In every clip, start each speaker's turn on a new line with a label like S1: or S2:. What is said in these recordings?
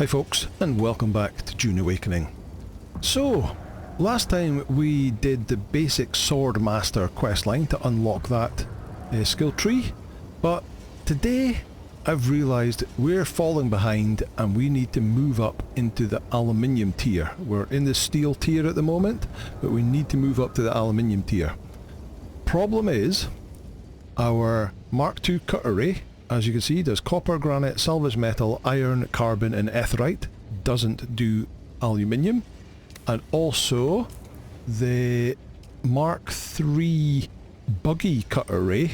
S1: Hi folks, and welcome back to Dune Awakening. So, last time we did the basic Sword Master questline to unlock that skill tree, but today I've realised we're falling behind and we need to move up into the Aluminium tier. We're in the Steel tier at the moment, but we need to move up to the Aluminium tier. Problem is, our Mark II Cutteray, as you can see, does copper, granite, salvage metal, iron, carbon and etherite. Doesn't do aluminium. And also the Mark III buggy Cutteray,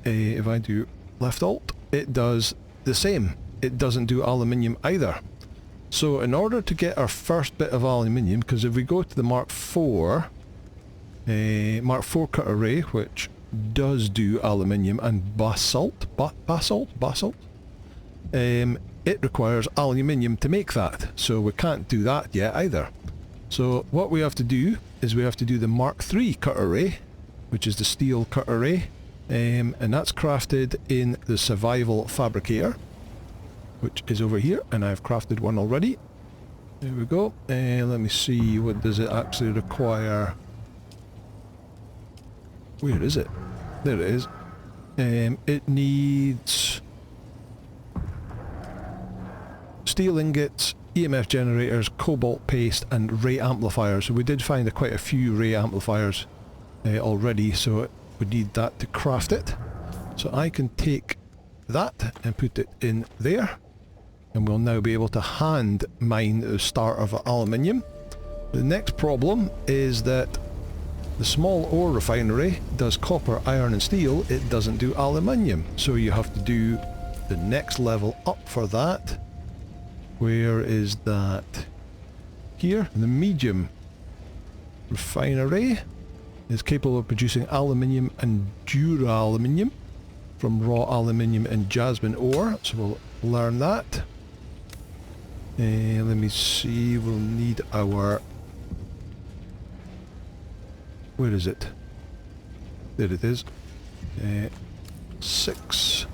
S1: if I do left alt, it does the same. It doesn't do aluminium either. So in order to get our first bit of aluminium, because if we go to the Mark IV Cutteray, which does do aluminium and basalt, it requires aluminium to make that, so we can't do that yet either. So what we have to do is we have to do the Mark III Cutteray, which is the steel Cutteray, and that's crafted in the Survival Fabricator, which is over here, and I've crafted one already. There we go. Let me see, what does it actually require? Where is it? There it is. It needs steel ingots, EMF generators, cobalt paste and ray amplifiers. So we did find quite a few ray amplifiers already, so we need that to craft it. So I can take that and put it in there, and we'll now be able to hand mine the start of aluminium. The next problem is that the small ore refinery does copper, iron and steel. It doesn't do aluminium, so you have to do the next level up for that. Where is that? Here. The medium refinery is capable of producing aluminium and dura-aluminium from raw aluminium and jasmine ore, so we'll learn that. Let me see, we'll need our... Where is it? There it is. 6.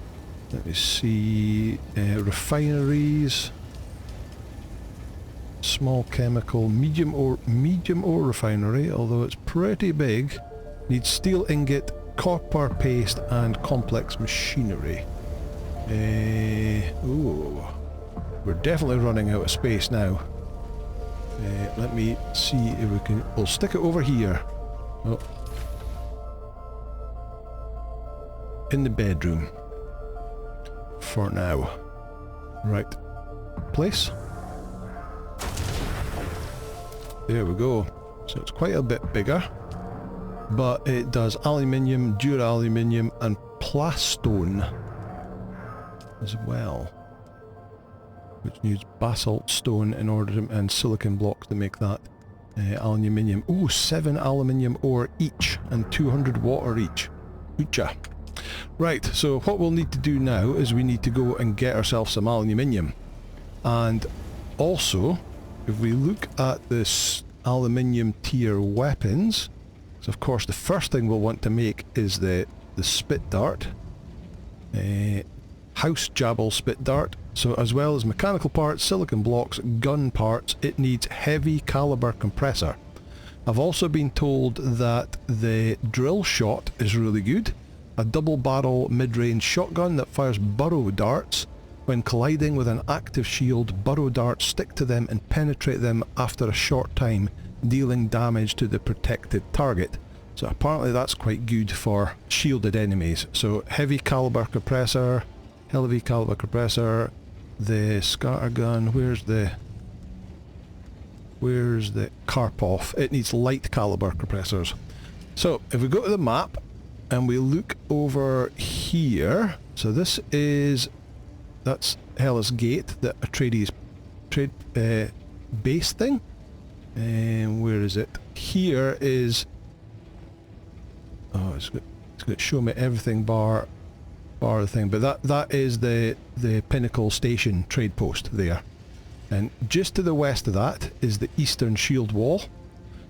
S1: Let me see. Refineries. Small chemical. Medium ore refinery, although it's pretty big. Needs steel ingot, copper paste and complex machinery. Ooh. We're definitely running out of space now. Let me see if we can... We'll stick it over here. Oh. In the bedroom for now. Right. Place. There we go. So it's quite a bit bigger, but it does aluminium, dura-aluminium and plastone as well, which needs basalt stone in order to, and silicon blocks to make that. Aluminium. Ooh, 7 aluminium ore each and 200 water each. Oocha. Right, so what we'll need to do now is we need to go and get ourselves some aluminium. And also, if we look at this aluminium tier weapons, so of course the first thing we'll want to make is the spit dart. House Jabal spit dart. So as well as mechanical parts, silicon blocks, gun parts, it needs heavy caliber compressor. I've also been told that the drill shot is really good. A double barrel mid-range shotgun that fires burrow darts. When colliding with an active shield, burrow darts stick to them and penetrate them after a short time, dealing damage to the protected target. So apparently that's quite good for shielded enemies. So heavy caliber compressor, the scatter gun, where's the Karpov? It needs light caliber compressors. So if we go to the map and we look over here, so this is, that's Hellas Gate, the Atreides trade base thing. And where is it? Here is, oh, it's going to show me everything bar the thing, but that is the Pinnacle Station trade post there. And just to the west of that is the Eastern Shield Wall,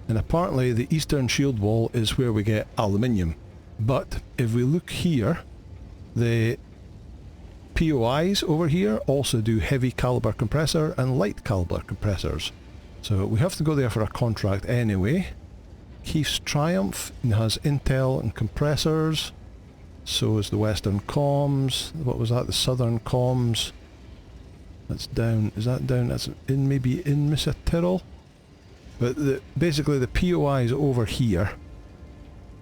S1: and apparently the Eastern Shield Wall is where we get aluminium. But if we look here, the POIs over here also do heavy caliber compressor and light caliber compressors. So we have to go there for a contract anyway. Keith's Triumph has Intel and compressors. So is the Western Comms. What was that? The Southern Comms. That's down. Is that down? That's in, maybe in Missa Tyrrell. But basically the POIs over here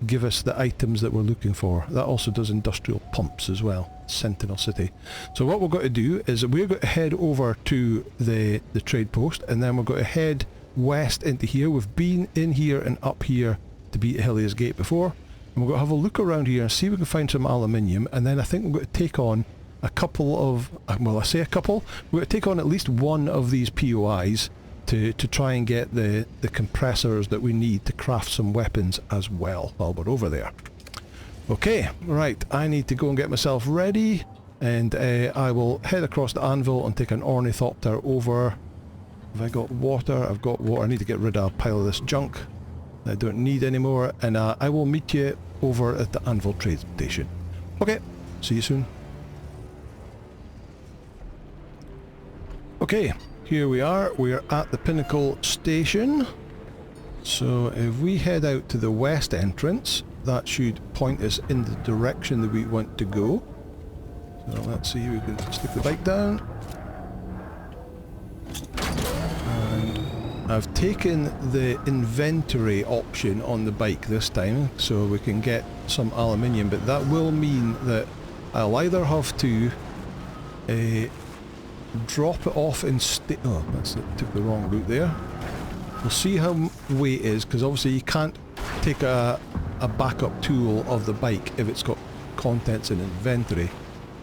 S1: give us the items that we're looking for. That also does industrial pumps as well. Sentinel City. So what we're going to do is we're going to head over to the trade post, and then we're going to head west into here. We've been in here and up here to beat Hilliers Gate before, and we're going to have a look around here and see if we can find some aluminium, and then I think we're going to take on a couple of, well, I say a couple, we're going to take on at least one of these POIs to try and get the compressors that we need to craft some weapons as well while we're over there. Okay, right, I need to go and get myself ready, and I will head across the anvil and take an ornithopter over. Have I got water? I've got water. I need to get rid of a pile of this junk that I don't need anymore, and I will meet you over at the anvil trade station. Okay, see you soon. Okay, here we are. We're at the Pinnacle Station. So if we head out to the west entrance, that should point us in the direction that we want to go. So let's see, we can stick the bike down. And I've taken the inventory option on the bike this time, so we can get some aluminium, but that will mean that I'll either have to drop it off and oh, took the wrong route there. We'll see how weight is, because obviously you can't take a backup tool of the bike if it's got contents in inventory.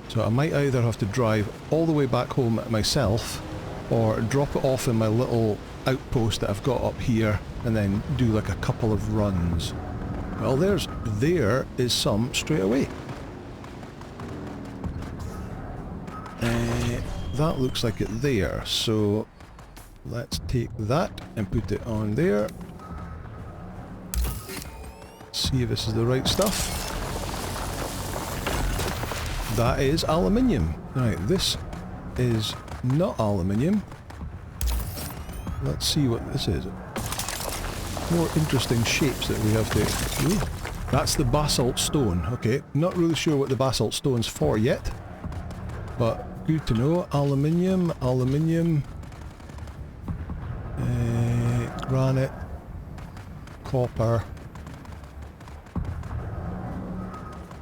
S1: So I might either have to drive all the way back home myself, or drop it off in my little outpost that I've got up here, and then do like a couple of runs. Well, there is some straight away. That looks like it there, so let's take that and put it on there. See if this is the right stuff. That is aluminium. Right, this is not aluminium. Let's see what this is. More interesting shapes that we have to... Ooh, that's the basalt stone. Okay, not really sure what the basalt stone's for yet, but good to know. Aluminium, granite, copper.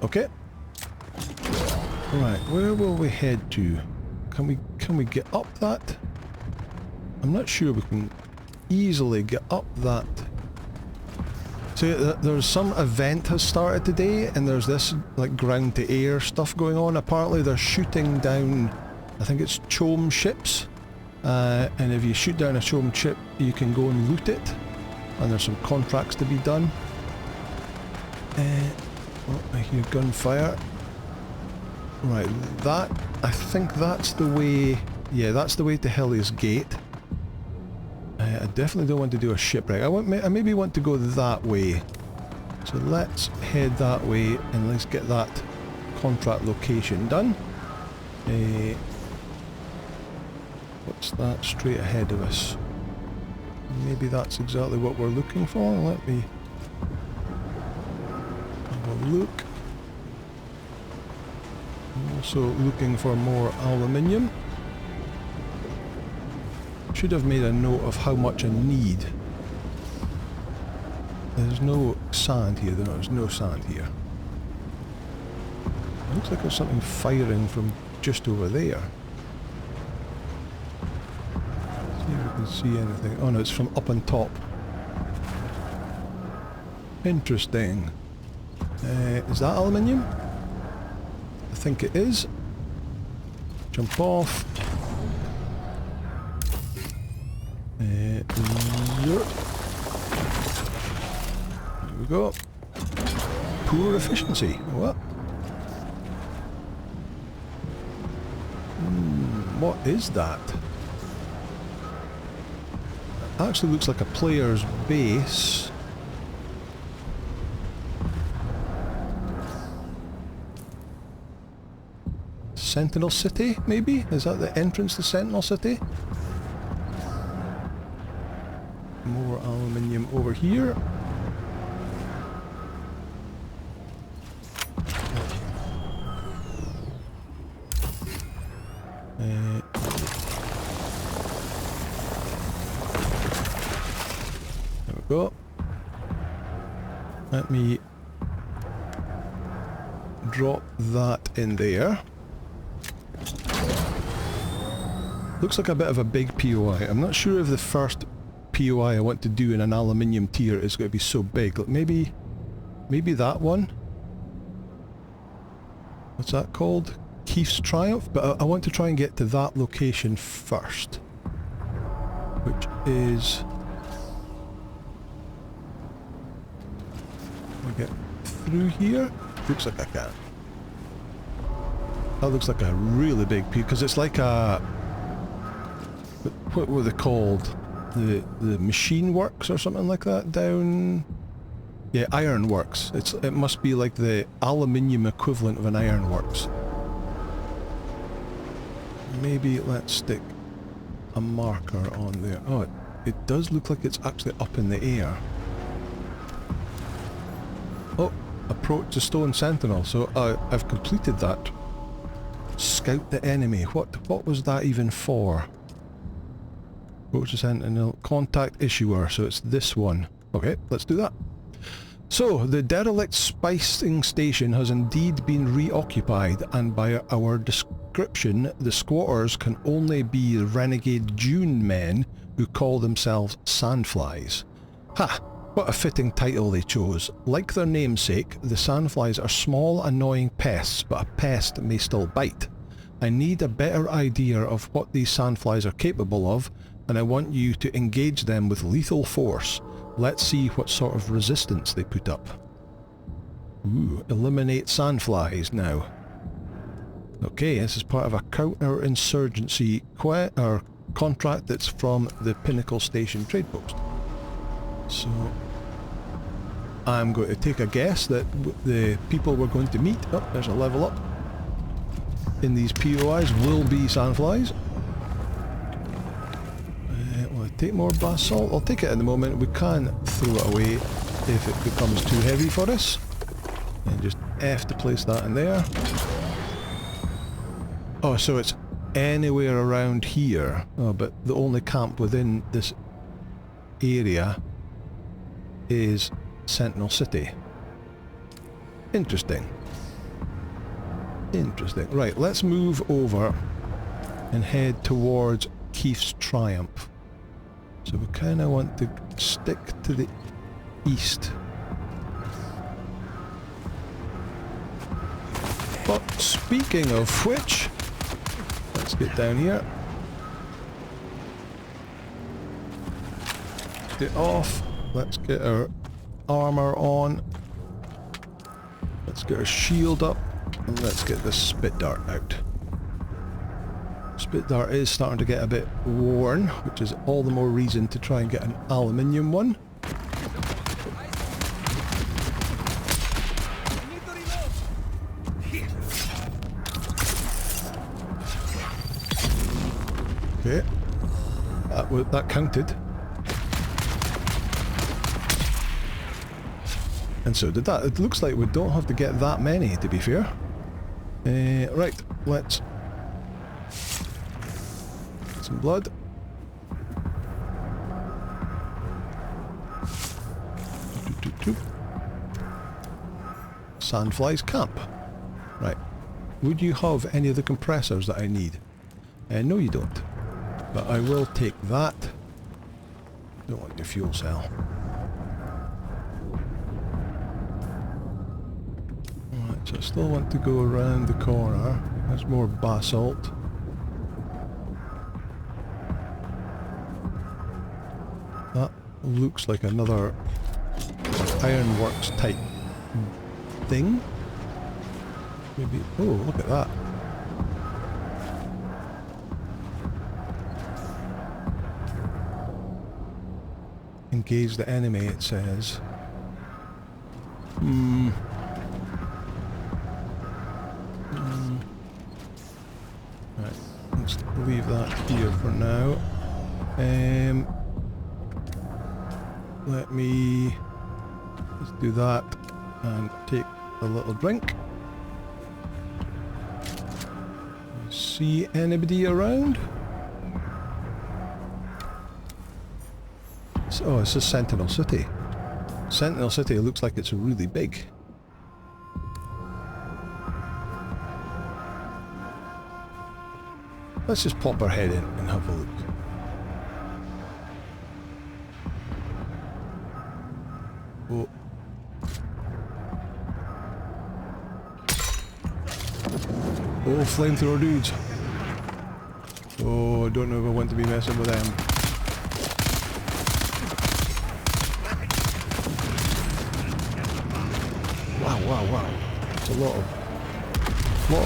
S1: Okay. Right, where will we head to? Can we get up that? I'm not sure we can easily get up that. So there's some event has started today, and there's this like ground to air stuff going on. Apparently they're shooting down, I think it's chome ships, and if you shoot down a chome ship you can go and loot it, and there's some contracts to be done. Oh, I hear gunfire. Right, that, I think that's the way, yeah, that's the way to Hilliers Gate. I definitely don't want to do a shipwreck. I maybe want to go that way. So let's head that way and let's get that contract location done. What's that straight ahead of us? Maybe that's exactly what we're looking for. Let me have a look. I'm also looking for more aluminium. Should have made a note of how much I need. There's no sand here, there's no sand here. Looks like there's something firing from just over there. See if we can see anything. Oh no, it's from up on top. Interesting. Is that aluminium? I think it is. Jump off. There we go. Poor efficiency. What? What is that? It actually looks like a player's base. Sentinel City, maybe? Is that the entrance to Sentinel City? More aluminium over here. There we go. Let me drop that in there. Looks like a bit of a big POI. I'm not sure if the first POI I want to do in an aluminium tier is going to be so big. Like maybe that one? What's that called? Keith's Triumph? But I want to try and get to that location first. Which is... Can I get through here? Looks like I can. That looks like a really big POI, because it's like a... What were they called? The machine works or something like that down... Yeah, iron works. It must be like the aluminium equivalent of an iron works. Maybe let's stick a marker on there. Oh, it does look like it's actually up in the air. Oh, approach the stone sentinel. So I've completed that. Scout the enemy. What was that even for? Approach the sentinel. Contact issuer. So it's this one. Okay, let's do that. So, the derelict spicing station has indeed been reoccupied, and by our description, the squatters can only be renegade Dune men who call themselves Sandflies. Ha! What a fitting title they chose. Like their namesake, the Sandflies are small, annoying pests, but a pest may still bite. I need a better idea of what these Sandflies are capable of, and I want you to engage them with lethal force. Let's see what sort of resistance they put up. Ooh, eliminate Sandflies now. Okay, this is part of a counter-insurgency contract that's from the Pinnacle Station trade post. So, I'm going to take a guess that the people we're going to meet, oh, there's a level up, in these POIs will be Sandflies. Take more basalt. I'll take it at the moment. We can throw it away if it becomes too heavy for us. And just F to place that in there. Oh, so it's anywhere around here. Oh, but the only camp within this area is Sentinel City. Interesting. Interesting. Right, let's move over and head towards Keith's Triumph. So we kind of want to stick to the east. But speaking of which, let's get down here. Get off. Let's get our armour on. Let's get our shield up. And let's get this spit dart out. Spit dart is starting to get a bit worn, which is all the more reason to try and get an aluminium one. Okay, that counted. And so did that. It looks like we don't have to get that many, to be fair. Right, let's... some blood. Sandflies camp. Right. Would you have any of the compressors that I need? No, you don't. But I will take that. Don't want your fuel cell. Alright, so I still want to go around the corner. There's more basalt. That looks like another ironworks type thing. Maybe... oh, look at that. Engage the enemy, it says. let's leave that here for now. Let me just do that and take a little drink. See anybody around? Oh, it's a Sentinel City. Sentinel City looks like it's really big. Let's just pop our head in and have a look. Oh. Oh, flamethrower dudes. Oh, I don't know if I want to be messing with them. Wow. It's a lot of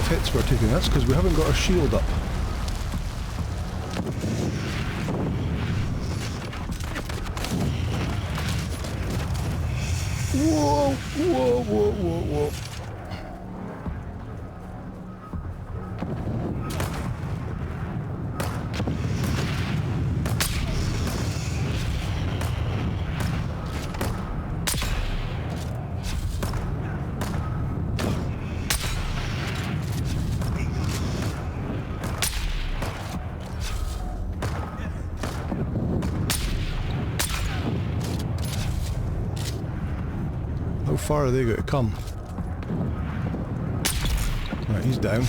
S1: hits we're taking. That's because we haven't got our shield up. Whoa. How far are they going to come? Right, he's down.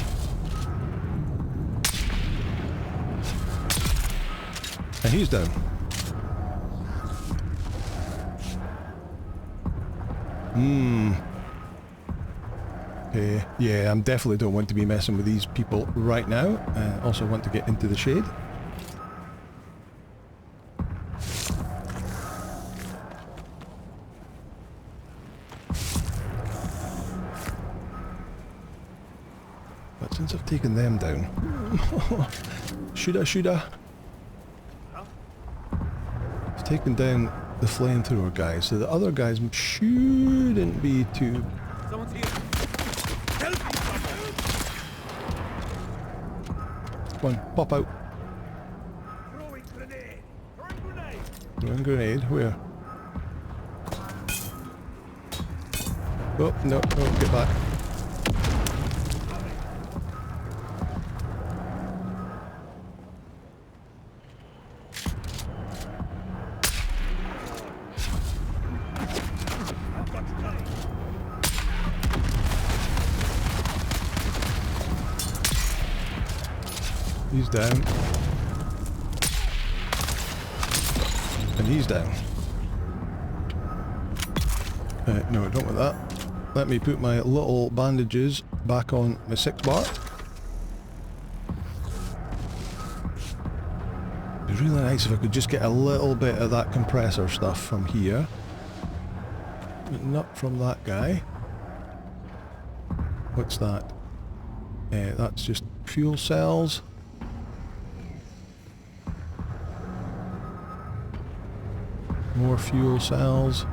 S1: And he's down. Okay, yeah, I definitely don't want to be messing with these people right now. I also want to get into the shade. But since I've taken them down... should I? I've taken down the flamethrower guys, so the other guys shouldn't be too...
S2: Someone's here. Help!
S1: Come on, pop out.
S2: Throwing grenade! Throwing grenade!
S1: Throwing grenade, where? Oh, no, get back. He's down. And he's down. No, I don't want that. Let me put my little bandages back on my 6-bar. It'd be really nice if I could just get a little bit of that compressor stuff from here. But not from that guy. What's that? That's just fuel cells. More fuel cells.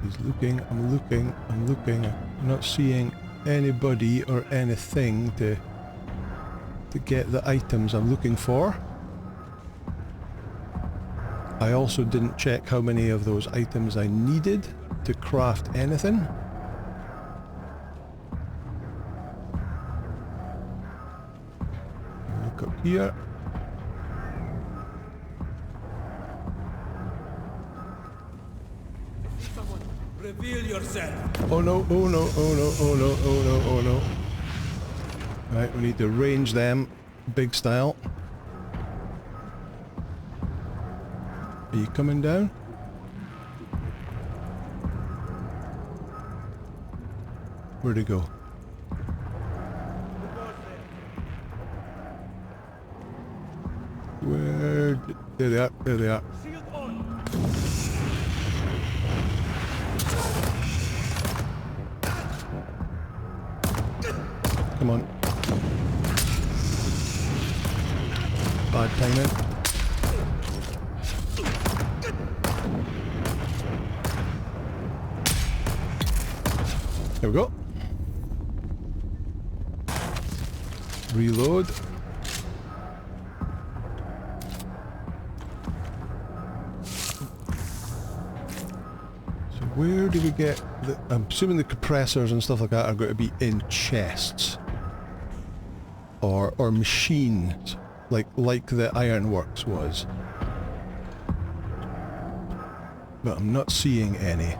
S1: He's looking, I'm looking. I'm not seeing anybody or anything to get the items I'm looking for. I also didn't check how many of those items I needed to craft anything. Look up here.
S2: Someone, reveal yourself!
S1: Oh no, oh no, oh no, oh no, oh no, oh no. Right, we need to range them, big style. Are you coming down? Where'd he go? Where? There they are, there they are.
S2: Shield on!
S1: Come on. Bad timing. There we go. Reload. So where do we get the... I'm assuming the compressors and stuff like that are going to be in chests. Or machines. Like the ironworks was. But I'm not seeing any.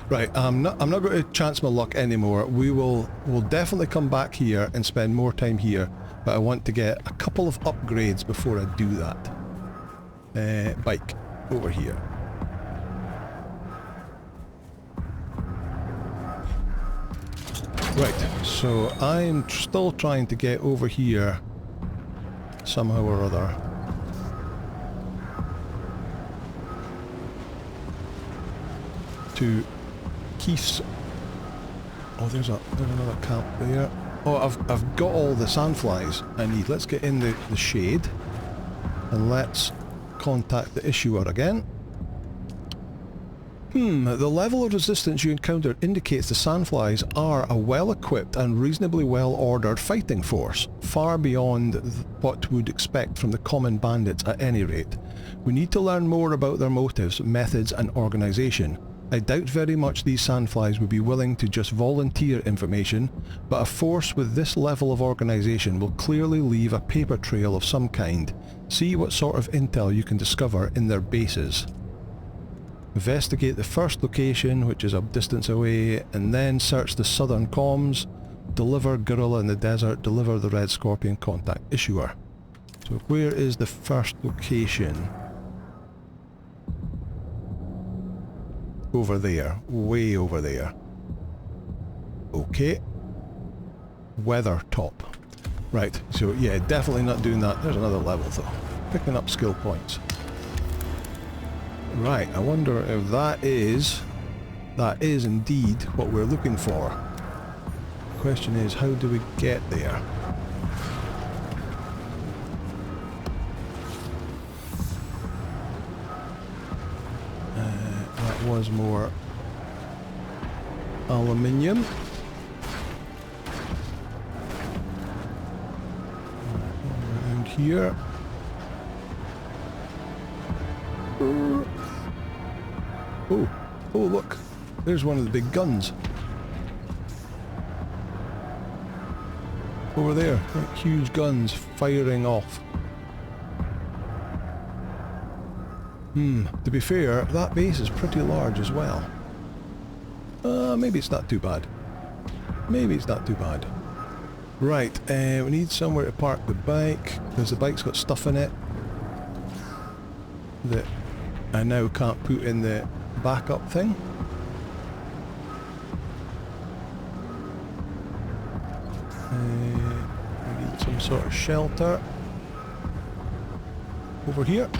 S1: Right, I'm not going to chance my luck anymore. We'll definitely come back here and spend more time here, but I want to get a couple of upgrades before I do that. Bike, over here. Right, so I'm still trying to get over here somehow or other. To Keith's. Oh, there's another camp there. Oh, I've got all the sandflies I need. Let's get in the shade and let's contact the issuer again. The level of resistance you encountered indicates the Sandflies are a well-equipped and reasonably well-ordered fighting force, far beyond what we'd expect from the common bandits at any rate. We need to learn more about their motives, methods and organisation. I doubt very much these Sandflies would be willing to just volunteer information, but a force with this level of organisation will clearly leave a paper trail of some kind. See what sort of intel you can discover in their bases. Investigate the first location, which is a distance away, and then search the southern comms. Deliver Gorilla in the desert. Deliver the Red Scorpion. Contact Issuer. So where is the first location? Over there. Way over there. Okay. Weather top. Right, so yeah, definitely not doing that. There's another level though. Picking up skill points. Right, I wonder if that is indeed what we're looking for. The question is, how do we get there? That was more aluminium. Around here. Oh, look, there's one of the big guns. Over there, like huge guns firing off. To be fair, that base is pretty large as well. Maybe it's not too bad. Maybe it's not too bad. Right, we need somewhere to park the bike, because the bike's got stuff in it that I now can't put in the backup thing. We need some sort of shelter over here.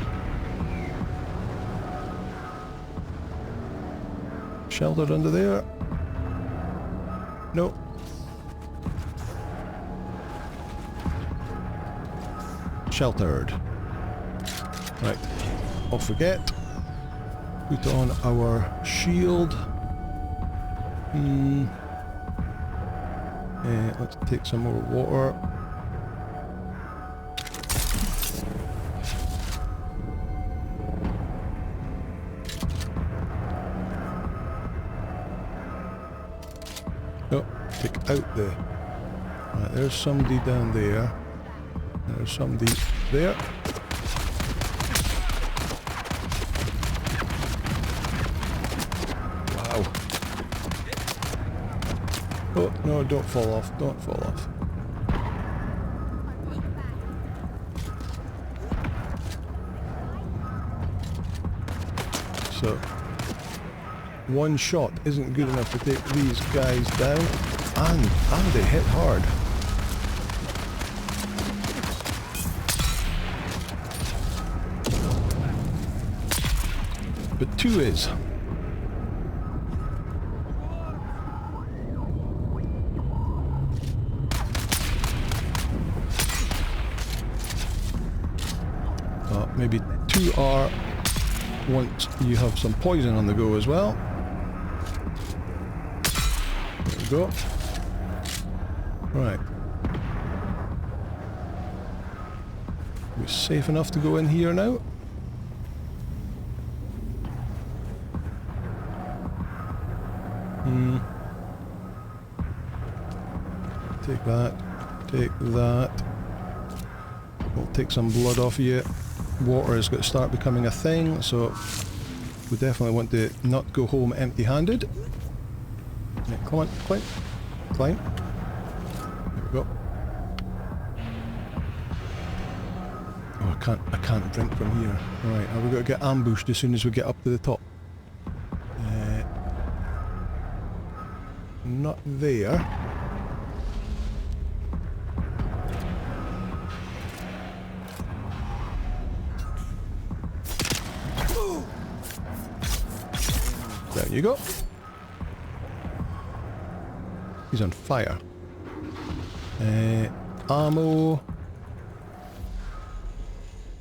S1: Sheltered under there. No. Sheltered. Right. Off we get. Put on our shield. Let's take some more water. Oh, take out the... Right, there's somebody down there. There's somebody there. Oh, no, don't fall off, don't fall off. So, one shot isn't good enough to take these guys down, and they hit hard. But two is. Maybe 2R once you have some poison on the go as well. go. Right. We're safe enough to go in here now. Take that. Take that. We'll take some blood off you. Water is going to start becoming a thing, so we definitely want to not go home empty-handed. Yeah, come on, climb. Climb. There we go. Oh, I can't drink from here. Right, are we going to get ambushed as soon as we get up to the top? Not there. There you go. He's on fire. Ammo.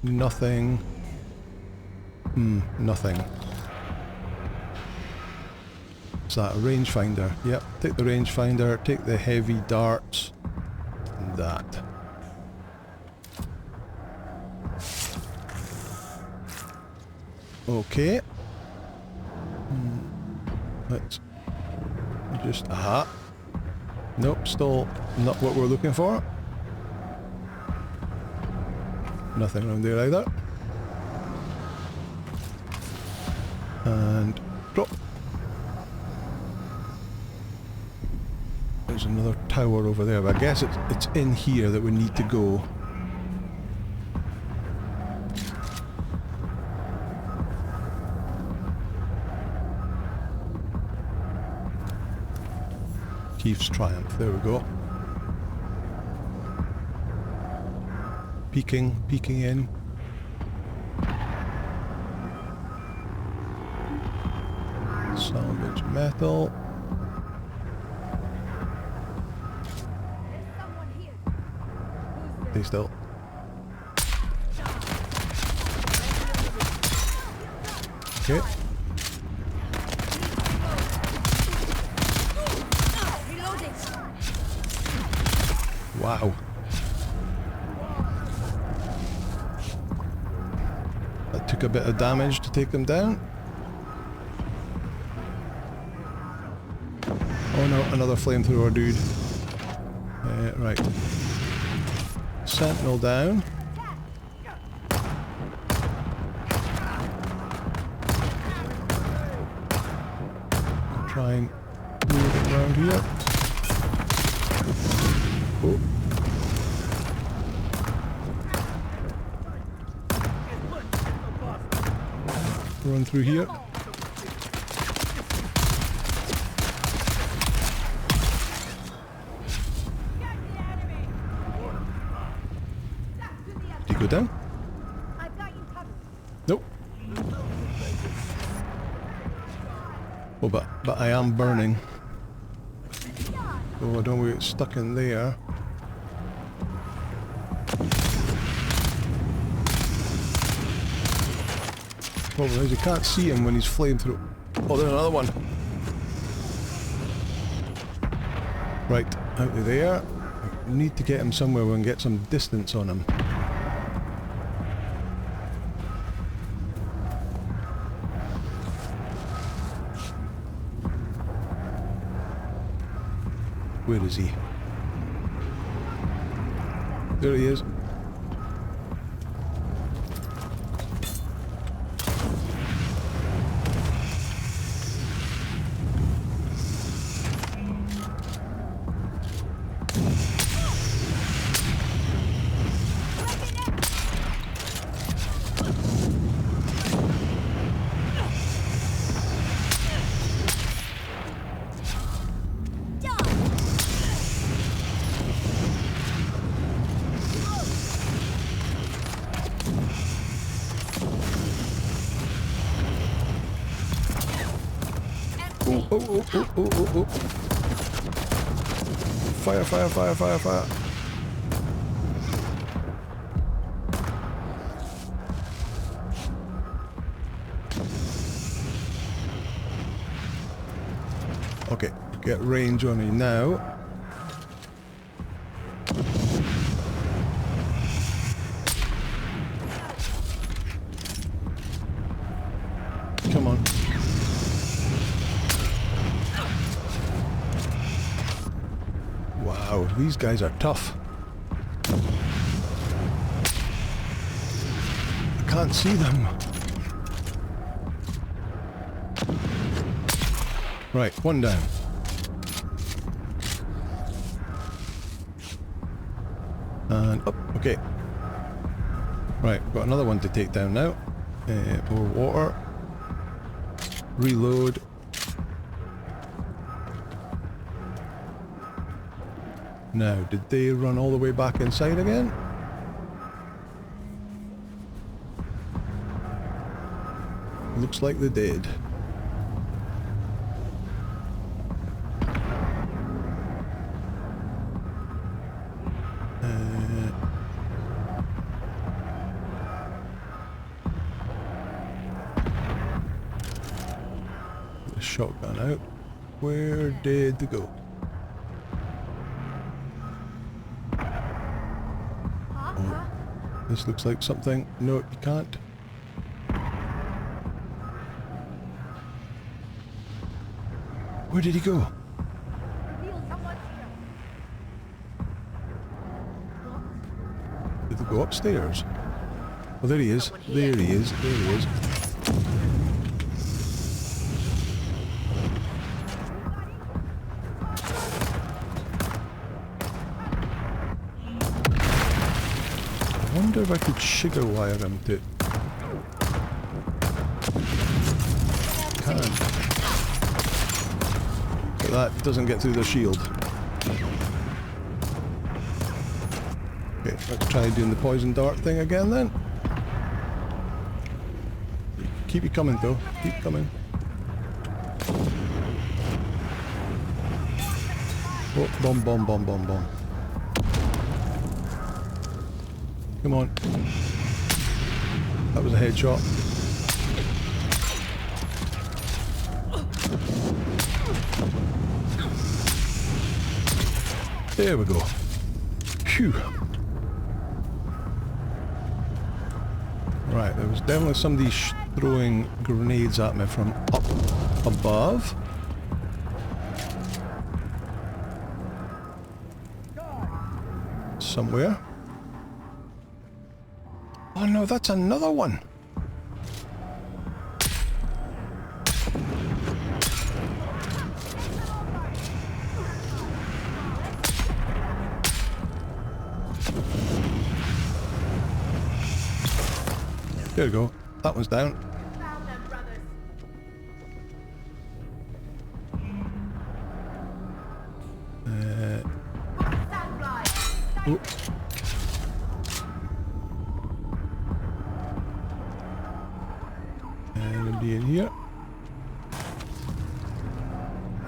S1: Nothing. Nothing. Is that a rangefinder? Yep, take the rangefinder, take the heavy darts, and that. Okay. Let's just... aha. Nope, still not what we're looking for. Nothing around there either. And drop. There's another tower over there, but I guess it's in here that we need to go. Chief's Triumph, there we go. Peeking in. Salvage metal. Stay still. Okay. Wow. That took a bit of damage to take them down. Oh no, another flamethrower dude. Right. Sentinel down. I'll try and move it around here. Oh. Run through here. Did you go down? Nope. Oh, but I am burning. Oh, I don't want to get stuck in there. Problem is you can't see him when he's flying through. Oh, there's another one. Right, out of there. We need to get him somewhere where we can get some distance on him. Where is he? There he is. Oh. Fire. Okay. get range on me now. Come on. Wow, these guys are tough. I can't see them. Right, one down. And up, okay. Right, we've got another one to take down now. More water. Reload. Now, did they run all the way back inside again? Looks like they did. The shotgun out. Where did they go? This looks like something. No, you can't. Where did he go? Did they go upstairs? Oh, there he is. There he is. There he is. I wonder if I could sugar wire him to... Can't. But that doesn't get through the shield. Okay, let's try doing the poison dart thing again then. Keep you coming though. Keep coming. Oh, bomb, bomb, bomb, bomb, bomb. Come on. That was a headshot. There we go. Phew. Right, there was definitely somebody throwing grenades at me from up above. Somewhere. Oh no, that's another one. There we go. That one's down. Oh. Nobody in here.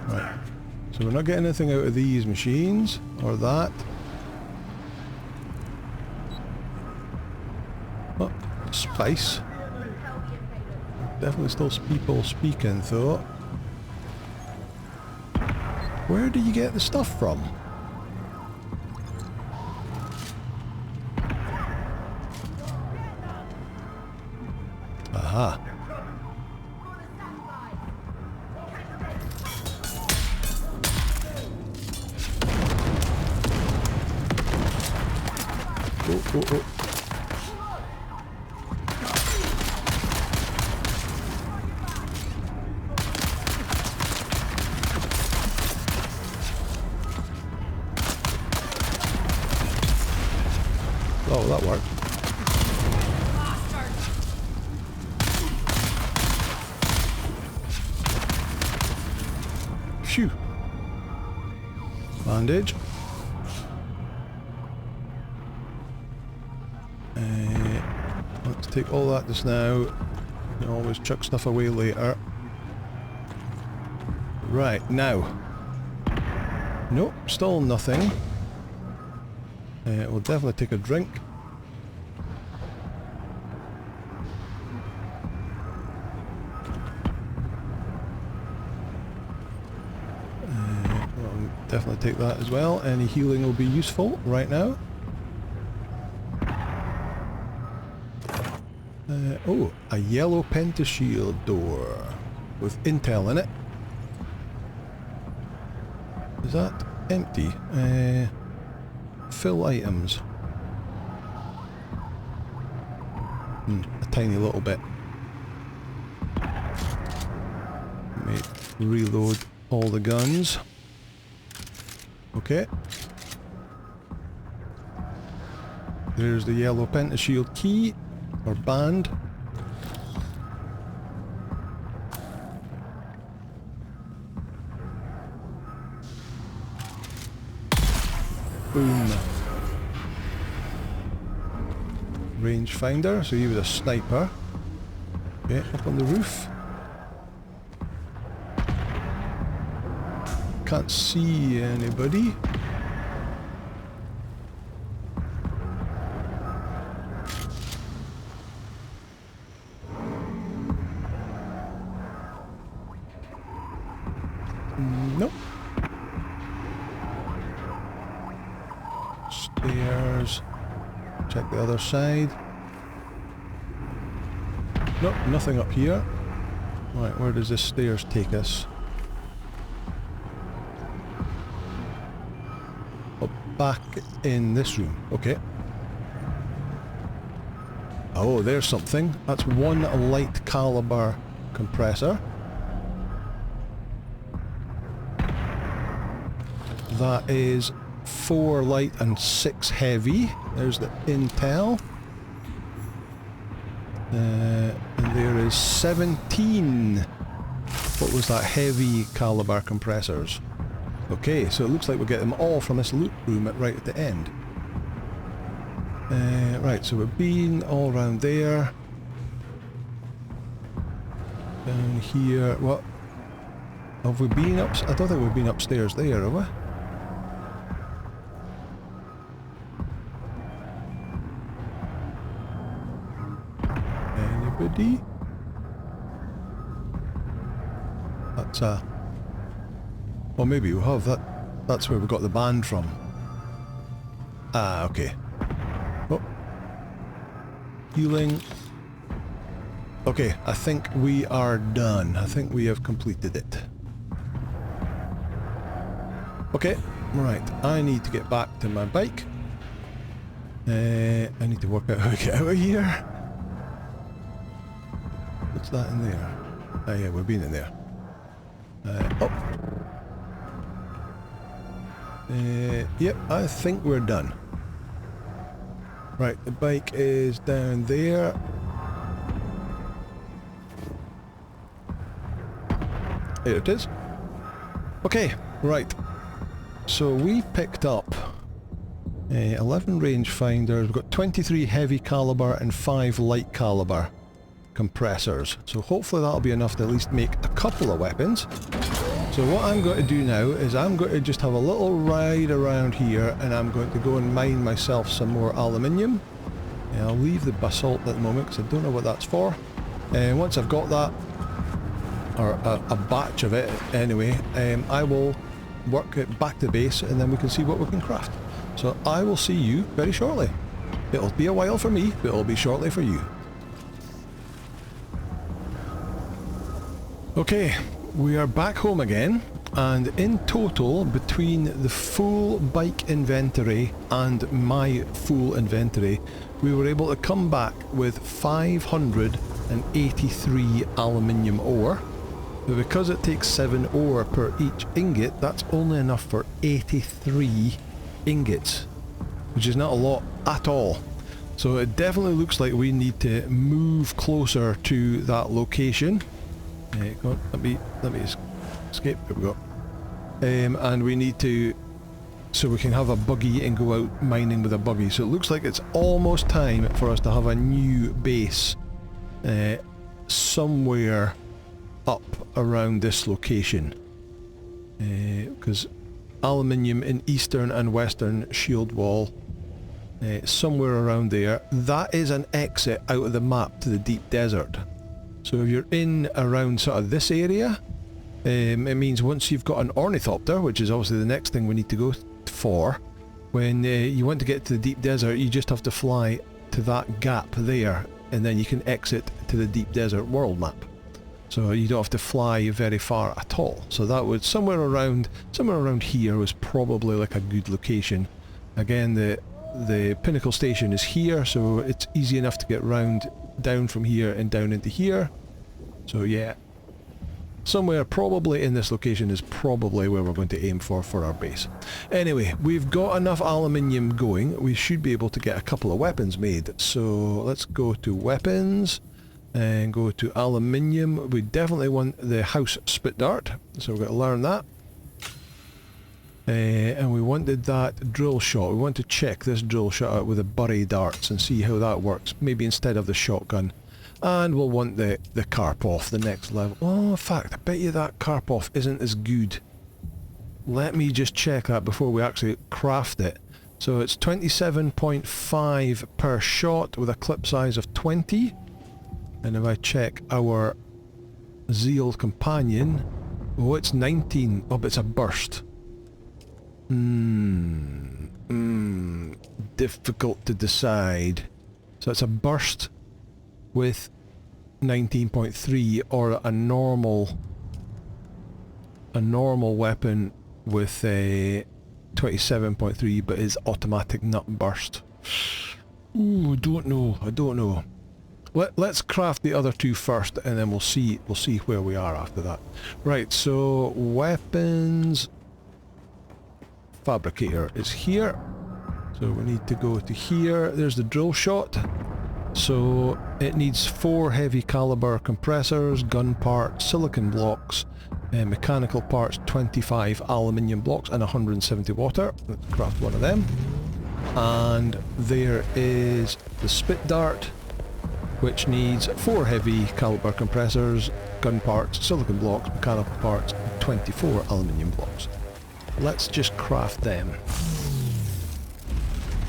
S1: Right. So we're not getting anything out of these machines or that. Oh, spice. Definitely still people speaking though. Where do you get the stuff from? Aha. Oh, oh, oh. Oh, that worked. Phew. Bandage. Let's take all that just now. You can always chuck stuff away later. Right, now. Nope, still nothing. We'll definitely take a drink. definitely take that as well. Any healing will be useful right now. Oh, a yellow pentashield door with intel in it. Is that empty? Fill items. A tiny little bit. May reload all the guns. Okay. There's the yellow pentashield key, or band. Boom. Rangefinder, so he was a sniper. Okay, up on the roof. Can't see anybody. Nope. Stairs. Check the other side. Nope, nothing up here. Right, where does this stairs take us? Oh, back in this room. Okay. Oh, there's something. That's one light caliber compressor. That is 4 light and 6 heavy. There's the intel. And there is 17. What was that? Heavy caliber compressors. Okay, so it looks like we'll get them all from this loot room right at the end. Right, so we've been all around there. Down here. What? Have we been up? I don't think we've been upstairs there, have we? Anybody? That's a... Well, maybe we have. That's where we got the band from. Ah, okay. Oh. Healing. Okay, I think we are done. I think we have completed it. Okay, right. I need to get back to my bike. I need to work out how to get out of here. What's that in there? Oh yeah, we've been in there. Yep, I think we're done. Right, the bike is down there. There it is. Okay, right. So we picked up 11 rangefinders. We've got 23 heavy caliber and 5 light caliber compressors. So hopefully that'll be enough to at least make a couple of weapons. So what I'm going to do now is I'm going to just have a little ride around here, and I'm going to go and mine myself some more aluminium. And I'll leave the basalt at the moment because I don't know what that's for. And once I've got that, or a batch of it anyway, I will work it back to base, and then we can see what we can craft. So I will see you very shortly. It'll be a while for me, but it'll be shortly for you. Okay, we are back home again, and in total, between the full bike inventory and my full inventory, we were able to come back with 583 aluminium ore. But because it takes 7 ore per each ingot, that's only enough for 83 ingots, which is not a lot at all. So it definitely looks like we need to move closer to that location. Let me escape. There we go. And we need to, so we can have a buggy and go out mining with a buggy. So it looks like it's almost time for us to have a new base somewhere up around this location. Because aluminium in eastern and western shield wall, somewhere around there. That is an exit out of the map to the deep desert. So if you're in around sort of this area, It means once you've got an ornithopter, which is obviously the next thing we need to go for, when you want to get to the deep desert, you just have to fly to that gap there, and then you can exit to the deep desert world map. So you don't have to fly very far at all. So that would somewhere around here was probably like a good location. Again, the pinnacle station is here, so it's easy enough to get round down from here and down into here. So yeah, somewhere probably in this location is probably where we're going to aim for our base. Anyway, we've got enough aluminium going. We should be able to get a couple of weapons made. So let's go to weapons and go to aluminium. We definitely want the house spit dart, so we've got to learn that. And we wanted that drill shot. We want to check this drill shot out with the bury darts and see how that works, maybe instead of the shotgun. And we'll want the Karpov, the next level. Oh, in fact, I bet you that Karpov isn't as good. Let me just check that before we actually craft it. So it's 27.5 per shot with a clip size of 20. And if I check our Zeal Companion, oh, it's 19. Oh, but it's a burst. Difficult to decide. So it's a burst with 19.3 or a normal weapon with a 27.3 but is automatic nut burst. Ooh, I don't know. Let's craft the other two first, and then we'll see where we are after that. Right, so weapons fabricator is here. So we need to go to here. There's the drill shot. So it needs 4 heavy caliber compressors, gun parts, silicon blocks, mechanical parts, 25 aluminium blocks, and 170 water. Let's craft one of them. And there is the spit dart, which needs 4 heavy caliber compressors, gun parts, silicon blocks, mechanical parts, and 24 aluminium blocks. Let's just craft them.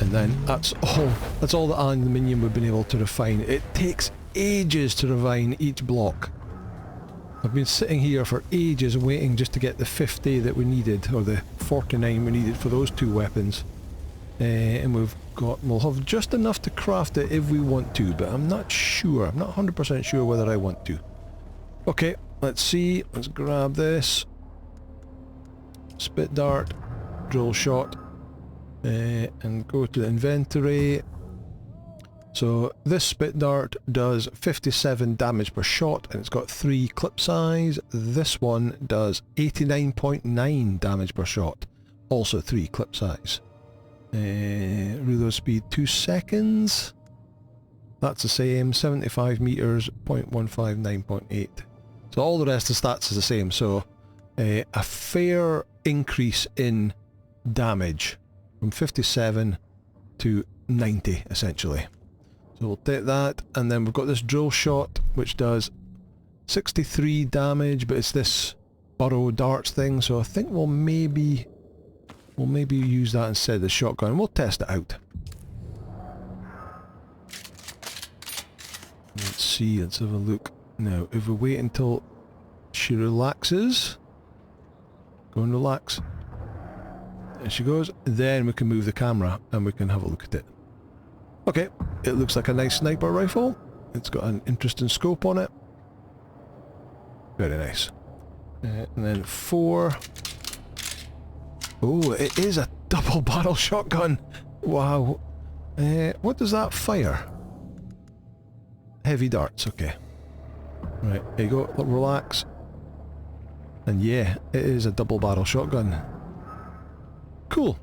S1: And then that's all the aluminium we've been able to refine. It takes ages to refine each block. I've been sitting here for ages waiting just to get the 50 that we needed, or the 49 we needed for those 2 weapons. And we'll have just enough to craft it if we want to, but I'm not sure. I'm not 100% sure whether I want to. Okay, let's see. Let's grab this. Spit dart, drill shot, and go to the inventory. So this spit dart does 57 damage per shot, and it's got 3 clip size. This one does 89.9 damage per shot, also 3 clip size. Reload speed 2 seconds. That's the same. 75 meters, 0.15, 9.8. So all the rest of the stats is the same. So a fair increase in damage from 57 to 90 essentially. So we'll take that, and then we've got this drill shot which does 63 damage, but it's this burrow darts thing, so I think we'll maybe use that instead of the shotgun. We'll test it out. Let's see, let's have a look. Now, if we wait until she relaxes, go and relax. There she goes. Then we can move the camera and we can have a look at it. Okay, it looks like a nice sniper rifle. It's got an interesting scope on it. Very nice. And then 4. Oh, it is a double barrel shotgun. Wow. What does that fire? Heavy darts, okay. Right, there you go, relax. And yeah, it is a double barrel shotgun. Cool.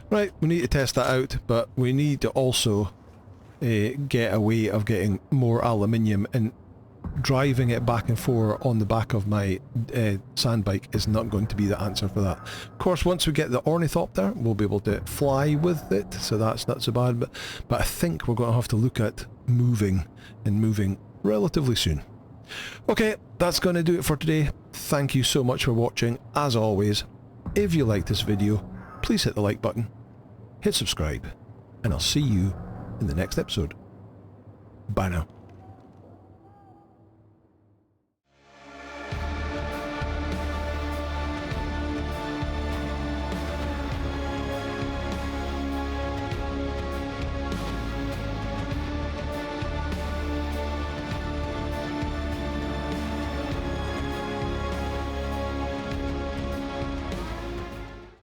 S1: Right, we need to test that out, but we need to also get a way of getting more aluminium, and driving it back and forth on the back of my sand bike is not going to be the answer for that. Of course, once we get the ornithopter, we'll be able to fly with it, so that's not so bad, but I think we're going to have to look at moving relatively soon. Okay, that's going to do it for today. Thank you so much for watching. As always, if you liked this video, please hit the like button, hit subscribe, and I'll see you in the next episode. Bye now.